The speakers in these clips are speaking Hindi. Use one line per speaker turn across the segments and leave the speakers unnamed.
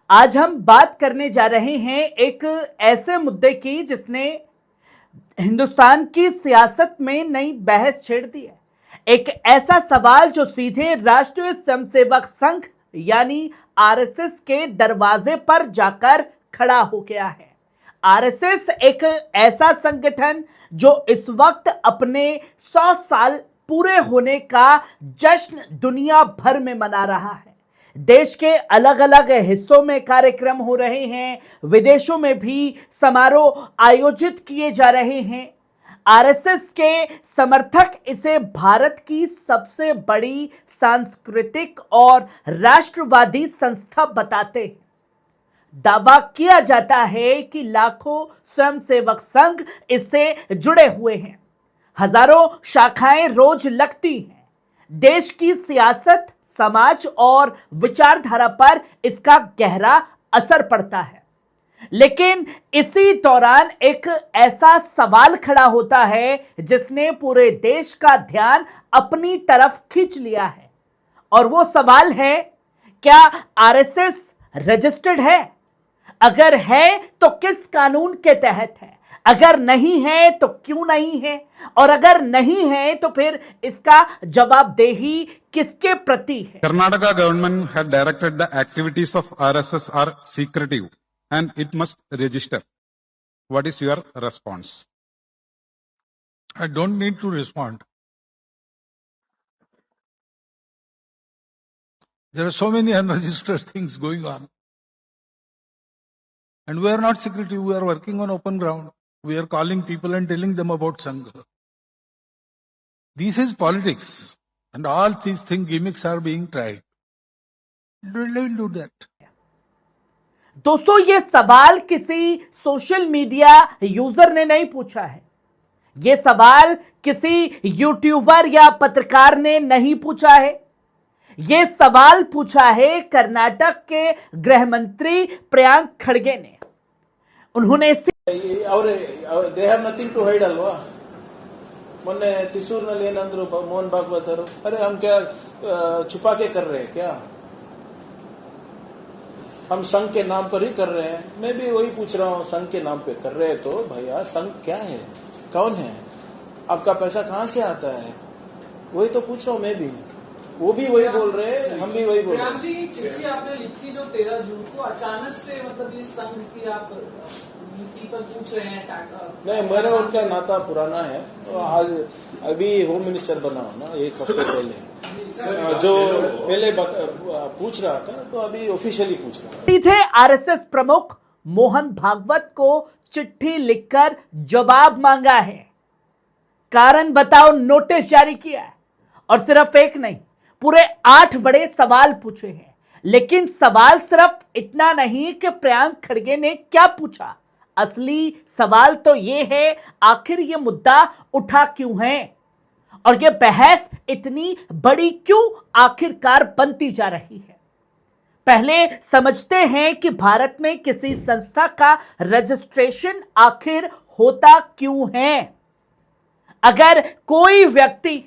आज हम बात करने जा रहे हैं एक ऐसे मुद्दे की जिसने हिंदुस्तान की सियासत में नई बहस छेड़ दी है। एक ऐसा सवाल जो सीधे राष्ट्रीय स्वयंसेवक संघ यानी आरएसएस के दरवाजे पर जाकर खड़ा हो गया है। आरएसएस एक ऐसा संगठन जो इस वक्त अपने 100 साल पूरे होने का जश्न दुनिया भर में मना रहा है। देश के अलग अलग हिस्सों में कार्यक्रम हो रहे हैं, विदेशों में भी समारोह आयोजित किए जा रहे हैं। आरएसएस के समर्थक इसे भारत की सबसे बड़ी सांस्कृतिक और राष्ट्रवादी संस्था बताते हैं। दावा किया जाता है कि लाखों स्वयंसेवक संघ इससे जुड़े हुए हैं। हजारों शाखाएं रोज लगती हैं। देश की सियासत, समाज और विचारधारा पर इसका गहरा असर पड़ता है। लेकिन इसी दौरान एक ऐसा सवाल खड़ा होता है जिसने पूरे देश का ध्यान अपनी तरफ खींच लिया है। और वो सवाल है, क्या आरएसएस रजिस्टर्ड है? अगर है तो किस कानून के तहत है? अगर नहीं है तो क्यों नहीं है? और अगर नहीं है तो फिर इसका जवाबदेही किसके प्रति है?
Karnataka government had directed the activities of RSS are secretive and it must register. What is your response?
I don't need to respond. There are so many unregistered things going on. And we are not secretive, we are working on open ground. We are calling people and telling them about Sangha. This is politics. And all these things, gimmicks are being tried. They will do that.
दोस्तों, ये सवाल किसी सोशल मीडिया यूजर ने नहीं पूछा है। ये सवाल किसी यूट्यूबर या पत्रकार ने नहीं पूछा है। ये सवाल पूछा है कर्नाटक के गृह मंत्री प्रियांक खड़गे ने। उन्होंने
they have nothing to hide Alva. मोन्ने त्रिशूर ने ಏನಂದ್ರು मोहन भागवत अरे हम क्या छुपा के कर रहे हैं क्या? हम संघ के नाम पर ही कर रहे हैं। मैं भी वही पूछ रहा हूँ, संघ के नाम पे कर रहे हैं तो भैया संघ क्या है, कौन है, आपका पैसा कहाँ से आता है? वही तो पूछ रहा हूँ मैं भी। वो भी वही बोल रहे हैं, हम भी वही बोल रहे हैं।
जी, चिट्ठी आपने लिखी जो 13 जून को, अचानक से मतलब ये संघ की आप नीति पर पूछ रहे हैं?
नहीं, मेरा उनका नाता पुराना है। आज अभी होम मिनिस्टर बना हो ना, एक हफ्ते पहले जो पहले पूछ रहा था तो अभी ऑफिशियली पूछ रहा है।
थे आरएसएस प्रमुख मोहन भागवत को चिट्ठी लिखकर जवाब मांगा है, कारण बताओ नोटिस जारी किया है। और सिर्फ एक नहीं, पूरे 8 बड़े सवाल पूछे हैं। लेकिन सवाल सिर्फ इतना नहीं कि प्रियांक खड़गे ने क्या पूछा। असली सवाल तो यह है, आखिर यह मुद्दा उठा क्यों है और यह बहस इतनी बड़ी क्यों आखिरकार बनती जा रही है। पहले समझते हैं कि भारत में किसी संस्था का रजिस्ट्रेशन आखिर होता क्यों है। अगर कोई व्यक्ति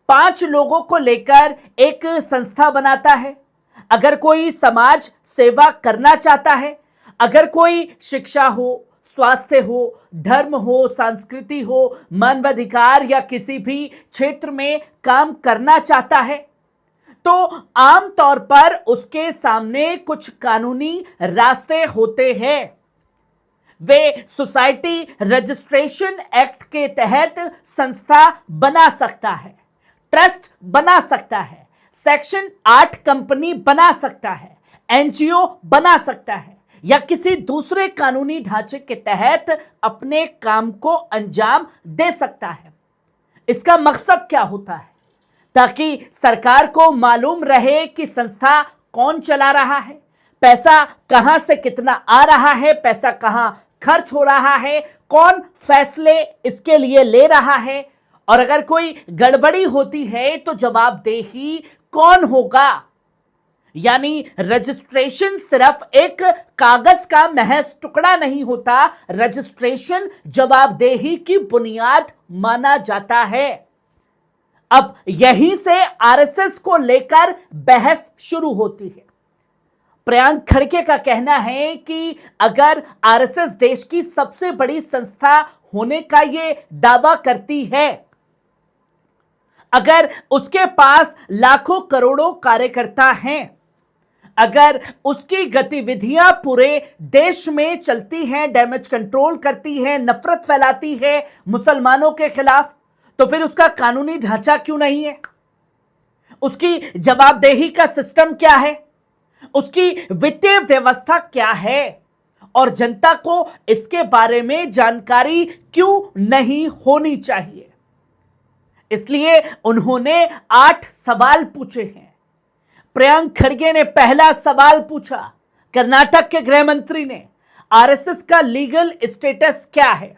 5 लोगों को लेकर एक संस्था बनाता है, अगर कोई समाज सेवा करना चाहता है, अगर कोई शिक्षा हो, स्वास्थ्य हो, धर्म हो, संस्कृति हो, मानवाधिकार या किसी भी क्षेत्र में काम करना चाहता है, तो आमतौर पर उसके सामने कुछ कानूनी रास्ते होते हैं। वे सोसाइटी रजिस्ट्रेशन एक्ट के तहत संस्था बना सकता है, ट्रस्ट बना सकता है, सेक्शन 8 कंपनी बना सकता है, एनजीओ बना सकता है या किसी दूसरे कानूनी ढांचे के तहत अपने काम को अंजाम दे सकता है। इसका मकसद क्या होता है? ताकि सरकार को मालूम रहे कि संस्था कौन चला रहा है, पैसा कहां से कितना आ रहा है, पैसा कहां खर्च हो रहा है, कौन फैसले इसके लिए ले रहा है, और अगर कोई गड़बड़ी होती है तो जवाबदेही कौन होगा। यानी रजिस्ट्रेशन सिर्फ एक कागज का महज टुकड़ा नहीं होता, रजिस्ट्रेशन जवाबदेही की बुनियाद माना जाता है। अब यहीं से आरएसएस को लेकर बहस शुरू होती है। प्रियंक खड़गे का कहना है कि अगर आरएसएस देश की सबसे बड़ी संस्था होने का ये दावा करती है, अगर उसके पास लाखों करोड़ों कार्यकर्ता हैं, अगर उसकी गतिविधियां पूरे देश में चलती हैं, डैमेज कंट्रोल करती है, नफरत फैलाती है मुसलमानों के खिलाफ, तो फिर उसका कानूनी ढांचा क्यों नहीं है? उसकी जवाबदेही का सिस्टम क्या है? उसकी वित्तीय व्यवस्था क्या है? और जनता को इसके बारे में जानकारी क्यों नहीं होनी चाहिए? इसलिए उन्होंने 8 सवाल पूछे हैं। प्रियंक खड़गे ने पहला सवाल पूछा, कर्नाटक के गृह मंत्री ने, आरएसएस का लीगल स्टेटस क्या है,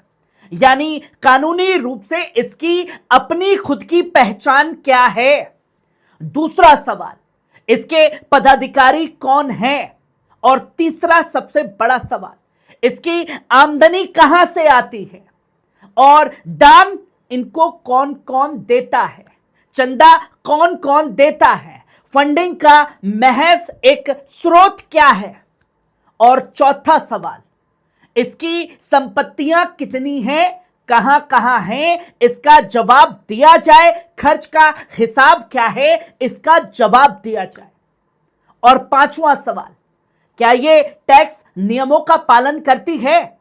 यानी कानूनी रूप से इसकी अपनी खुद की पहचान क्या है। दूसरा सवाल, इसके पदाधिकारी कौन हैं? और तीसरा सबसे बड़ा सवाल, इसकी आमदनी कहां से आती है और दान इनको कौन कौन देता है, चंदा कौन कौन देता है, फंडिंग का महज एक स्रोत क्या है। और चौथा सवाल, इसकी संपत्तियां कितनी हैं, कहां कहां हैं, इसका जवाब दिया जाए। खर्च का हिसाब क्या है, इसका जवाब दिया जाए। और पांचवा सवाल, क्या ये टैक्स नियमों का पालन करती है?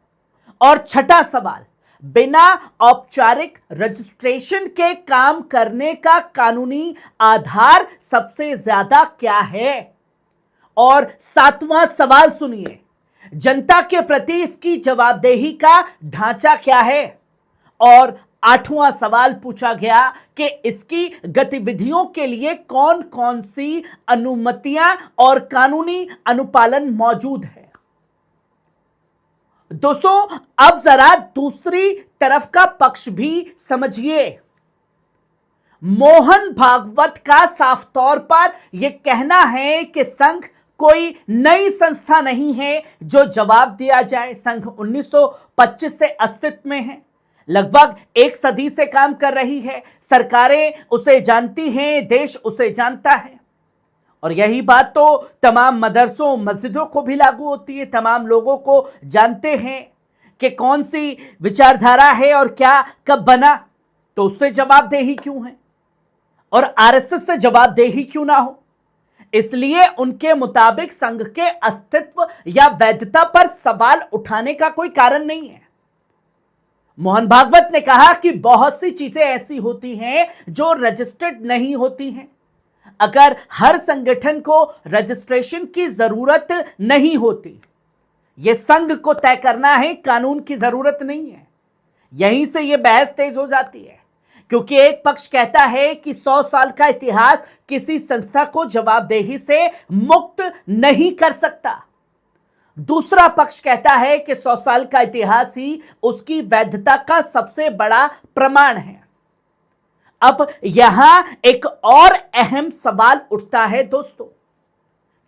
और छठा सवाल, बिना औपचारिक रजिस्ट्रेशन के काम करने का कानूनी आधार सबसे ज्यादा क्या है? और सातवां सवाल सुनिए, जनता के प्रति इसकी जवाबदेही का ढांचा क्या है? और आठवां सवाल पूछा गया कि इसकी गतिविधियों के लिए कौन कौन सी अनुमतियां और कानूनी अनुपालन मौजूद है। दोस्तों, अब जरा दूसरी तरफ का पक्ष भी समझिए। मोहन भागवत का साफ तौर पर यह कहना है कि संघ कोई नई संस्था नहीं है जो जवाब दिया जाए। संघ 1925 से अस्तित्व में है, लगभग 1 सदी से काम कर रही है, सरकारें उसे जानती हैं, देश उसे जानता है। और यही बात तो तमाम मदरसों मस्जिदों को भी लागू होती है। तमाम लोगों को जानते हैं कि कौन सी विचारधारा है और क्या कब बना, तो उससे जवाबदेही क्यों है और आरएसएस से जवाबदेही क्यों ना हो। इसलिए उनके मुताबिक संघ के अस्तित्व या वैधता पर सवाल उठाने का कोई कारण नहीं है। मोहन भागवत ने कहा कि बहुत सी चीजें ऐसी होती हैं जो रजिस्टर्ड नहीं होती हैं। अगर हर संगठन को रजिस्ट्रेशन की जरूरत नहीं होती, यह संघ को तय करना है, कानून की जरूरत नहीं है। यहीं से यह बहस तेज हो जाती है, क्योंकि एक पक्ष कहता है कि 100 साल का इतिहास किसी संस्था को जवाबदेही से मुक्त नहीं कर सकता। दूसरा पक्ष कहता है कि 100 साल का इतिहास ही उसकी वैधता का सबसे बड़ा प्रमाण है। अब यहां एक और अहम सवाल उठता है दोस्तों,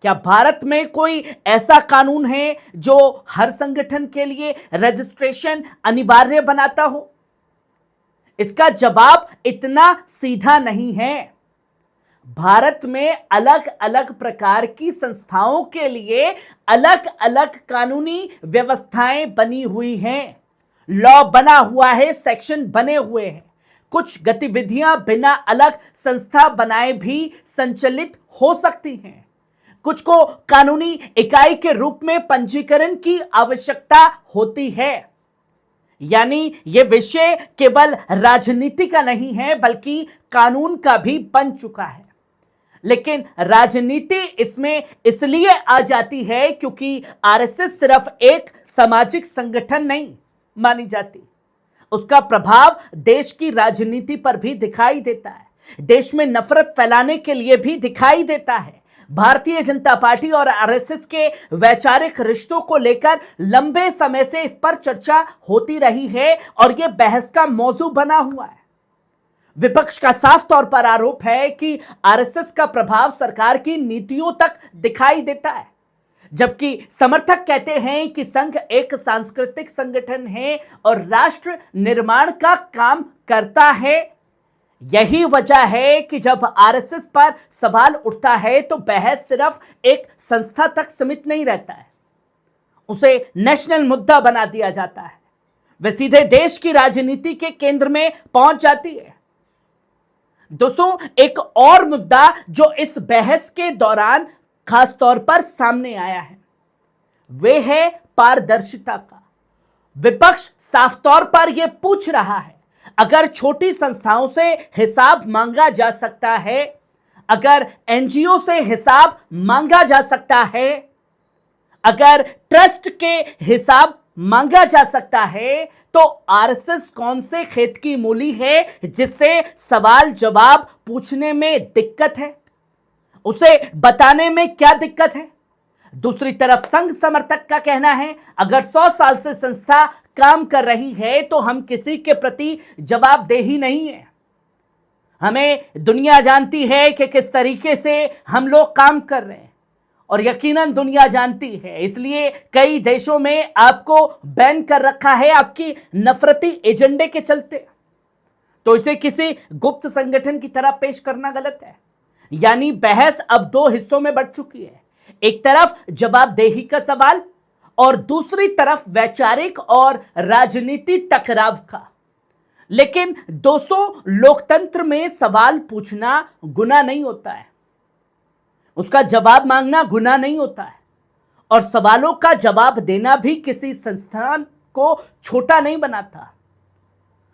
क्या भारत में कोई ऐसा कानून है जो हर संगठन के लिए रजिस्ट्रेशन अनिवार्य बनाता हो? इसका जवाब इतना सीधा नहीं है। भारत में अलग अलग प्रकार की संस्थाओं के लिए अलग अलग कानूनी व्यवस्थाएं बनी हुई हैं, लॉ बना हुआ है, सेक्शन बने हुए हैं। कुछ गतिविधियां बिना अलग संस्था बनाए भी संचालित हो सकती हैं। कुछ को कानूनी इकाई के रूप में पंजीकरण की आवश्यकता होती है। यानी यह विषय केवल राजनीति का नहीं है, बल्कि कानून का भी बन चुका है। लेकिन राजनीति इसमें इसलिए आ जाती है क्योंकि आरएसएस सिर्फ एक सामाजिक संगठन नहीं मानी जाती। उसका प्रभाव देश की राजनीति पर भी दिखाई देता है, देश में नफरत फैलाने के लिए भी दिखाई देता है। भारतीय जनता पार्टी और आरएसएस के वैचारिक रिश्तों को लेकर लंबे समय से इस पर चर्चा होती रही है और यह बहस का मौजू बना हुआ है। विपक्ष का साफ तौर पर आरोप है कि आरएसएस का प्रभाव सरकार की नीतियों तक दिखाई देता है, जबकि समर्थक कहते हैं कि संघ एक सांस्कृतिक संगठन है और राष्ट्र निर्माण का काम करता है। यही वजह है कि जब आरएसएस पर सवाल उठता है तो बहस सिर्फ एक संस्था तक सीमित नहीं रहता है, उसे नेशनल मुद्दा बना दिया जाता है। वे सीधे देश की राजनीति के केंद्र में पहुंच जाती है। दोस्तों, एक और मुद्दा जो इस बहस के दौरान खासतौर पर सामने आया है वे है पारदर्शिता का। विपक्ष साफ तौर पर यह पूछ रहा है, अगर छोटी संस्थाओं से हिसाब मांगा जा सकता है, अगर एनजीओ से हिसाब मांगा जा सकता है, अगर ट्रस्ट के हिसाब मांगा जा सकता है, तो आरएसएस कौन से खेत की मूली है जिससे सवाल जवाब पूछने में दिक्कत है, उसे बताने में क्या दिक्कत है। दूसरी तरफ संघ समर्थक का कहना है, अगर 100 साल से संस्था काम कर रही है तो हम किसी के प्रति जवाबदेही नहीं है। हमें दुनिया जानती है कि किस तरीके से हम लोग काम कर रहे हैं और यकीनन दुनिया जानती है, इसलिए कई देशों में आपको बैन कर रखा है आपकी नफरती एजेंडे के चलते। तो इसे किसी गुप्त संगठन की तरह पेश करना गलत है। यानी बहस अब दो हिस्सों में बढ़ चुकी है, एक तरफ जवाबदेही का सवाल और दूसरी तरफ वैचारिक और राजनीति टकराव का। लेकिन दोस्तों, लोकतंत्र में सवाल पूछना गुनाह नहीं होता है, उसका जवाब मांगना गुनाह नहीं होता है, और सवालों का जवाब देना भी किसी संस्थान को छोटा नहीं बनाता।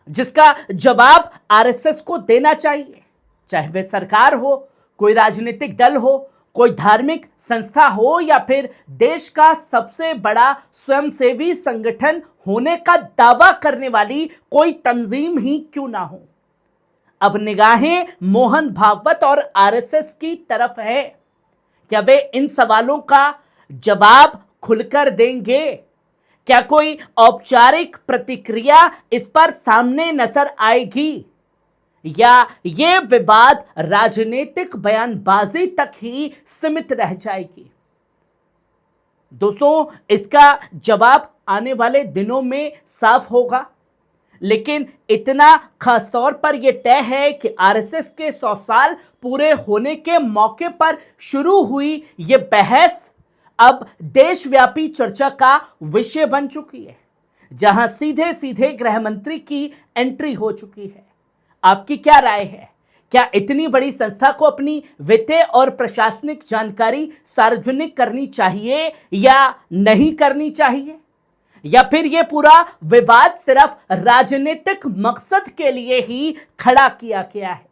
जिसका जवाब आरएसएस को देना चाहिए, चाहे वे सरकार हो, कोई राजनीतिक दल हो, कोई धार्मिक संस्था हो या फिर देश का सबसे बड़ा स्वयंसेवी संगठन होने का दावा करने वाली कोई तंजीम ही क्यों ना हो। अब निगाहें मोहन भागवत और आरएसएस की तरफ है। क्या वे इन सवालों का जवाब खुलकर देंगे? क्या कोई औपचारिक प्रतिक्रिया इस पर सामने नजर आएगी, या यह विवाद राजनीतिक बयानबाजी तक ही सीमित रह जाएगी? दोस्तों, इसका जवाब आने वाले दिनों में साफ होगा, लेकिन इतना खासतौर पर यह तय है कि आरएसएस के 100 साल पूरे होने के मौके पर शुरू हुई यह बहस अब देशव्यापी चर्चा का विषय बन चुकी है, जहां सीधे सीधे गृह मंत्री की एंट्री हो चुकी है। आपकी क्या राय है? क्या इतनी बड़ी संस्था को अपनी वित्तीय और प्रशासनिक जानकारी सार्वजनिक करनी चाहिए या नहीं करनी चाहिए, या फिर यह पूरा विवाद सिर्फ राजनीतिक मकसद के लिए ही खड़ा किया गया है?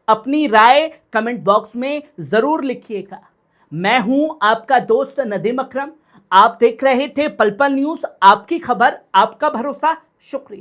अपनी राय कमेंट बॉक्स में जरूर लिखिएगा। मैं हूं आपका दोस्त नदीम अकरम। आप देख रहे थे पल पल न्यूज, आपकी खबर आपका भरोसा। शुक्रिया।